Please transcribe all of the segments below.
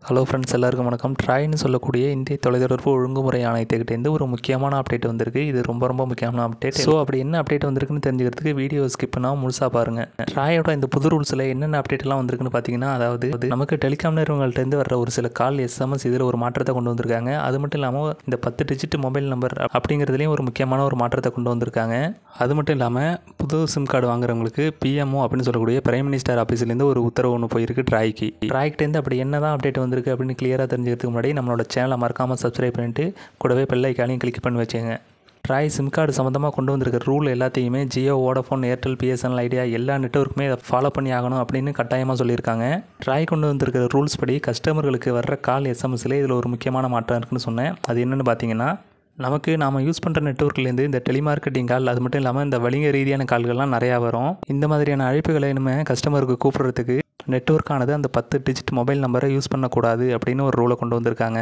Hello friends, எல்லாருக்கும் வணக்கம். ட்ராய்னு சொல்லக்கூடிய இந்திய தொலைத்தொடர்பு ஒழுங்குமுறை ஆணையத்துக்கிட்டேருந்து ஒரு முக்கியமான அப்டேட் வந்திருக்கு. இது ரொம்ப முக்கியமான அப்டேட். ஸோ அப்படி என்ன அப்டேட் வந்திருக்குன்னு தெரிஞ்சுக்கிறதுக்கு வீடியோ ஸ்கிப் பண்ணாமல் முழுசாக பாருங்கள். ட்ராயோட இந்த புது ரூல்ஸில் என்னென்ன அப்டேட்லாம் வந்திருக்குன்னு பார்த்தீங்கன்னா, அதாவது நமக்கு டெலிகாம் நிறுவனங்கள்ட்டேருந்து வர ஒரு சில கால் எஸ்எம்எஸ் இதில் ஒரு மாற்றத்தை கொண்டு வந்திருக்காங்க. அது மட்டும் இல்லாமல் இந்த 10 டிஜிட் மொபைல் நம்பர் அப்படிங்கிறதுலேயும் ஒரு முக்கியமான ஒரு மாற்றத்தை கொண்டு வந்திருக்காங்க. அது மட்டும் இல்லாமல் புது சிம் கார்டு வாங்குறவங்களுக்கு பிஎம்ஓ அப்படின்னு சொல்லக்கூடிய பிரைம் மினிஸ்டர் ஆஃபீஸ்லேருந்து ஒரு உத்தரவு ஒன்று போயிருக்கு ட்ராய்க்கிட்டேருந்து. அப்படி என்ன தான் அப்டேட் வந்திருக்கு அப்படின்னு கிளியராக தெரிஞ்சுக்கிறதுக்கு முன்னாடி நம்மளோட சேனலை மறக்காமல் சப்ஸ்கிரைப் பண்ணிட்டு கூடவே பெல் ஐக்கானையும் கிளிக் பண்ணி வச்சுங்க. ட்ராய் சிம் கார்டு சம்மந்தமாக கொண்டு வந்திருக்கிற ரூல் எல்லாத்தையுமே Jio, Vodafone, Airtel, BSNL, idea எல்லா நெட்வொர்க்குமே இதை ஃபாலோ பண்ணி ஆகணும் அப்படின்னு கட்டாயமாக சொல்லியிருக்காங்க. ட்ராய் கொண்டு வந்திருக்கிற ரூல்ஸ் படி கஸ்டமர்களுக்கு வர்ற கால் எஸ்எம்எஸ்ல இதில் ஒரு முக்கியமான மாற்றம் இருக்குன்னு சொன்னேன். அது என்னென்னு பார்த்தீங்கன்னா, நாம் யூஸ் பண்ணுற நெட்வொர்க்லேருந்து இந்த டெலிமார்க்கெட்டிங் கால், அது மட்டும் இல்லாமல் இந்த வணிக ரீதியான கால்கள்லாம் நிறையா வரும். இந்த மாதிரியான அழைப்புகளை இனிமேல் கஸ்டமருக்கு கூப்பிட்றதுக்கு நெட்வொர்க்கானது அந்த 10 டிஜிட் மொபைல் நம்பரை யூஸ் பண்ணக்கூடாது அப்படின்னு ஒரு ரூலை கொண்டு வந்திருக்காங்க.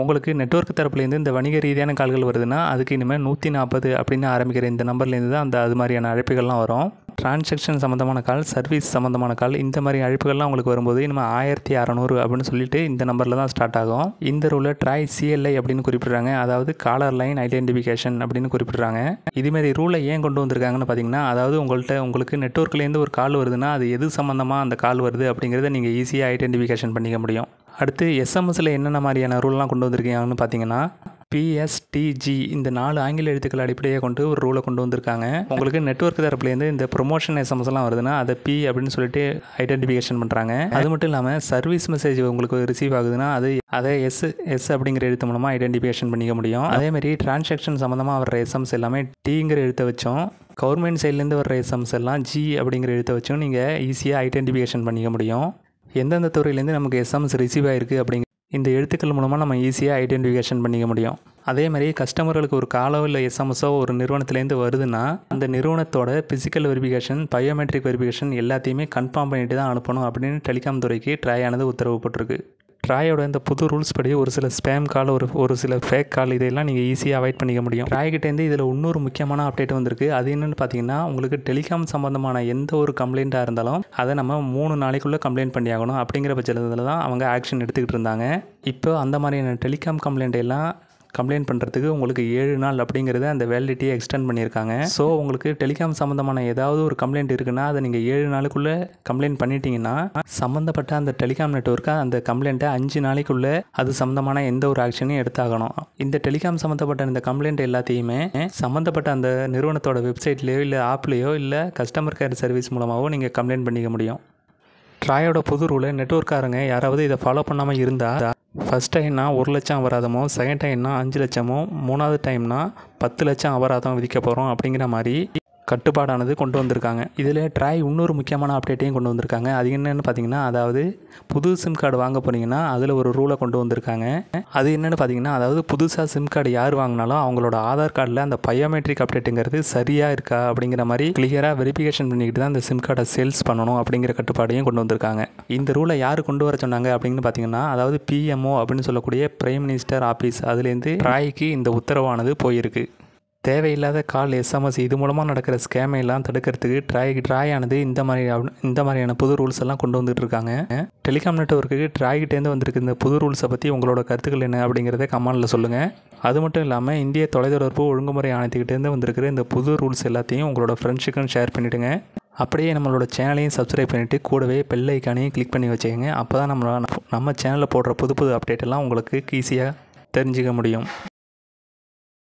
உங்களுக்கு நெட்வொர்க் தரப்புலேருந்து இந்த வணிக ரீதியான கால்கள் வருதுன்னா அதுக்கு இனிமேல் 140 அப்படின்னு ஆரம்பிக்கிற இந்த நம்பர்லேருந்து தான் அது மாதிரியான அழைப்புகள்லாம் வரும். டிரான்சாக்ஷன் சம்மந்தமான கால், சர்வீஸ் சம்மந்தமான கால், இந்த மாதிரி அழைப்புகள்லாம் உங்களுக்கு வரும்போது இனிமேல் 1600 அப்படின்னு சொல்லிட்டு இந்த நம்பரில் தான் ஸ்டார்ட் ஆகும். இந்த ரூலை ட்ராய் சிஎல்ஐ அப்படின்னு குறிப்பிட்றாங்க. அதாவது காலர் லைன் ஐடென்டிஃபிகேஷன் அப்படின்னு குறிப்பிட்றாங்க. இதுமாரி ரூலை ஏன் கொண்டு வந்திருக்காங்கன்னு பார்த்தீங்கன்னா, அதாவது உங்களுக்கு நெட்வொர்க்லேருந்து ஒரு கால் வருதுன்னா அது எது சம்மந்தமாக அந்த கால் வருது அப்படிங்கிறத நீங்கள் ஈஸியாக ஐடென்டிஃபிகேஷன் பண்ணிக்க முடியும். அடுத்து எஸ்எம்எஸில் என்னென்ன மாதிரியான ரூல்லாம் கொண்டு வந்திருக்கீங்கன்னு பார்த்தீங்கன்னா, PSTG இந்த 4 ஆங்கில எழுத்துக்கள் அடிப்படையாக கொண்டு ஒரு ரூலை கொண்டு வந்திருக்காங்க. உங்களுக்கு நெட்வொர்க் தரப்புலேருந்து இந்த ப்ரொமோஷன் எஸ்எம்எஸ்லாம் வருதுன்னா அதை P அப்படின்னு சொல்லிட்டு ஐடென்டிஃபிகேஷன் பண்ணுறாங்க. அது மட்டும் இல்லாமல் சர்வீஸ் மெசேஜ் உங்களுக்கு ரிசீவ் ஆகுதுன்னா அதை எஸ் அப்படிங்கிற எழுத்து மூலமாக ஐடென்டிஃபிகேஷன் பண்ணிக்க முடியும். அதேமாதிரி டிரான்சாக்ஷன் சம்மந்தமாக வர்ற எஸ்எம்எஸ் எல்லாமே Tங்கிற எழுத்தை வச்சோம், கவர்மெண்ட் சைட்லேருந்து வர்ற எஸ்எம்எஸ் எல்லாம் G அப்படிங்கிற எழுத்தை வச்சும் நீங்கள் ஈஸியாக ஐடென்டிஃபிகேஷன் பண்ணிக்க முடியும். எந்தெந்த துறையிலேருந்து நமக்கு எஸ்எம்எஸ் ரிசீவ் ஆகிருக்கு அப்படிங்கிற இந்த எழுத்துக்கள் மூலமாக நம்ம ஈஸியாக ஐடென்டிஃபிகேஷன் பண்ணிக்க முடியும். அதேமாதிரி கஸ்டமர்களுக்கு ஒரு காலோ இல்லை எஸ்எம்எஸோ ஒரு நிறுவனத்துலேருந்து வருதுன்னா அந்த நிறுவனத்தோட ஃபிசிக்கல் வெரிஃபிகேஷன், பயோமெட்ரிக் வெரிஃபிகேஷன் எல்லாத்தையுமே கன்ஃபார்ம் பண்ணிட்டு தான் அனுப்பணும் அப்படின்னு டெலிகாம் துறைக்கு ட்ராயானது உத்தரவு போட்டிருக்கு. ட்ராயோட இந்த புது ரூல்ஸ் படி ஒரு சில ஸ்பேம் கால், ஒரு சில ஃபேக் கால் இதெல்லாம் நீங்கள் ஈஸியாக அவாய்ட் பண்ணிக்க முடியும். ட்ராய்கிட்டேருந்து இதில் இன்னொரு முக்கியமான அப்டேட் வந்திருக்கு. அது என்னென்னு பார்த்தீங்கன்னா, உங்களுக்கு டெலிகாம் சம்மந்தமான எந்த ஒரு கம்ப்ளைண்ட்டாக இருந்தாலும் அதை நம்ம 3 நாளைக்குள்ளே கம்ப்ளைண்ட் பண்ணி ஆகணும் அப்படிங்கிற பட்சத்தில் தான் அவங்க ஆக்ஷன் எடுத்துக்கிட்டு இருந்தாங்க. இப்போ அந்த மாதிரியான டெலிகாம் கம்ப்ளைண்ட் எல்லாம் கம்ப்ளைண்ட் பண்ணுறதுக்கு உங்களுக்கு 7 நாள் அப்படிங்கிறத அந்த வேலிடிட்டியை எக்ஸ்டெண்ட் பண்ணியிருக்காங்க. ஸோ உங்களுக்கு டெலிகாம் சம்மந்தமான ஏதாவது ஒரு கம்ப்ளைண்ட் இருக்குன்னா அதை நீங்கள் 7 நாளுக்குள்ளே கம்ப்ளைண்ட் பண்ணிட்டீங்கன்னா சம்மந்தப்பட்ட அந்த டெலிகாம் நெட்வொர்க்கை அந்த கம்ப்ளைண்ட்டை 5 நாளைக்குள்ளே அது சம்மந்தமான எந்த ஒரு ஆக்ஷனையும் எடுத்தாகணும். இந்த டெலிகாம் சம்மந்தப்பட்ட இந்த கம்ப்ளைண்ட் எல்லாத்தையுமே சம்மந்தப்பட்ட அந்த நிறுவனத்தோட வெப்சைட்லேயோ இல்லை ஆப்லேயோ இல்லை கஸ்டமர் கேர் சர்வீஸ் மூலமாகவோ நீங்கள் கம்ப்ளைண்ட் பண்ணிக்க முடியும். ட்ராயோட புது ரூலை நெட்வொர்க்காரங்க யாராவது இதை ஃபாலோ பண்ணாமல் இருந்தால் ஃபஸ்ட் டைம்னா 1 லட்சம் அபராதமோ, செகண்ட் டைம்னா 5 லட்சமோ, 3வது டைம்னா 10 லட்சம் அபராதம் விதிக்க போகிறோம் அப்படிங்கிற மாதிரி கட்டுப்பாடானது கொண்டு வந்திருக்காங்க. இதில் ட்ராய் இன்னொரு முக்கியமான அப்டேட்டையும் கொண்டு வந்திருக்காங்க. அது என்னென்னு பார்த்தீங்கன்னா, அதாவது புது சிம் கார்டு வாங்க போனீங்கன்னா அதில் ஒரு ரூலை கொண்டு வந்திருக்காங்க. அது என்னென்னு பார்த்தீங்கன்னா, அதாவது புதுசாக சிம் கார்டு யார் வாங்கினாலும் அவங்களோட ஆதார் கார்டில் அந்த பயோமெட்ரிக் அப்டேட்டுங்கிறது சரியாக இருக்கா அப்படிங்கிற மாதிரி கிளியராக வெரிஃபிகேஷன் பண்ணிக்கிட்டு தான் அந்த சிம் கார்டை சேல்ஸ் பண்ணணும் அப்படிங்கிற கட்டுப்பாடையும் கொண்டு வந்திருக்காங்க. இந்த ரூலை யார் கொண்டு வர சொன்னாங்க அப்படின்னு பார்த்தீங்கன்னா, அதாவது PMO அப்படின்னு சொல்லக்கூடிய பிரைம் மினிஸ்டர் ஆஃபீஸ், அதுலேருந்து ட்ராய்க்கு இந்த உத்தரவானது போயிருக்கு. தேவையில்லாத கால், எஸ்எம்எஸ் இது மூலமாக நடக்கிற ஸ்கேமை எல்லாம் தடுக்கிறதுக்கு ட்ராயானது இந்த மாதிரியான புது ரூல்ஸ் எல்லாம் கொண்டு வந்துட்டு இருக்காங்க. டெலிகாம் நெட்வொர்க்கு ட்ராய்கிட்டேருந்து வந்திருக்கு இந்த புது ரூல்ஸை பற்றி உங்களோட கருத்துக்கள் என்ன அப்படிங்கிறத கமெண்டில் சொல்லுங்கள். அது மட்டும் இல்லாமல் இந்திய தொலைத்தொடர்பு ஒழுங்குமுறை ஆணையத்துக்கிட்டேருந்து வந்திருக்கிற இந்த புது ரூல்ஸ் எல்லாத்தையும் உங்களோட ஃப்ரெண்ட்ஸுக்கும் ஷேர் பண்ணிவிடுங்க. அப்படியே நம்மளோட சேனலையும் சப்ஸ்கிரைப் பண்ணிவிட்டு கூடவே பெல் ஐக்கானையும் கிளிக் பண்ணி வச்சுக்கோங்க. அப்போ தான் நம்ம சேனலில் போடுற புது அப்டேட் எல்லாம் உங்களுக்கு ஈஸியாக தெரிஞ்சிக்க முடியும்.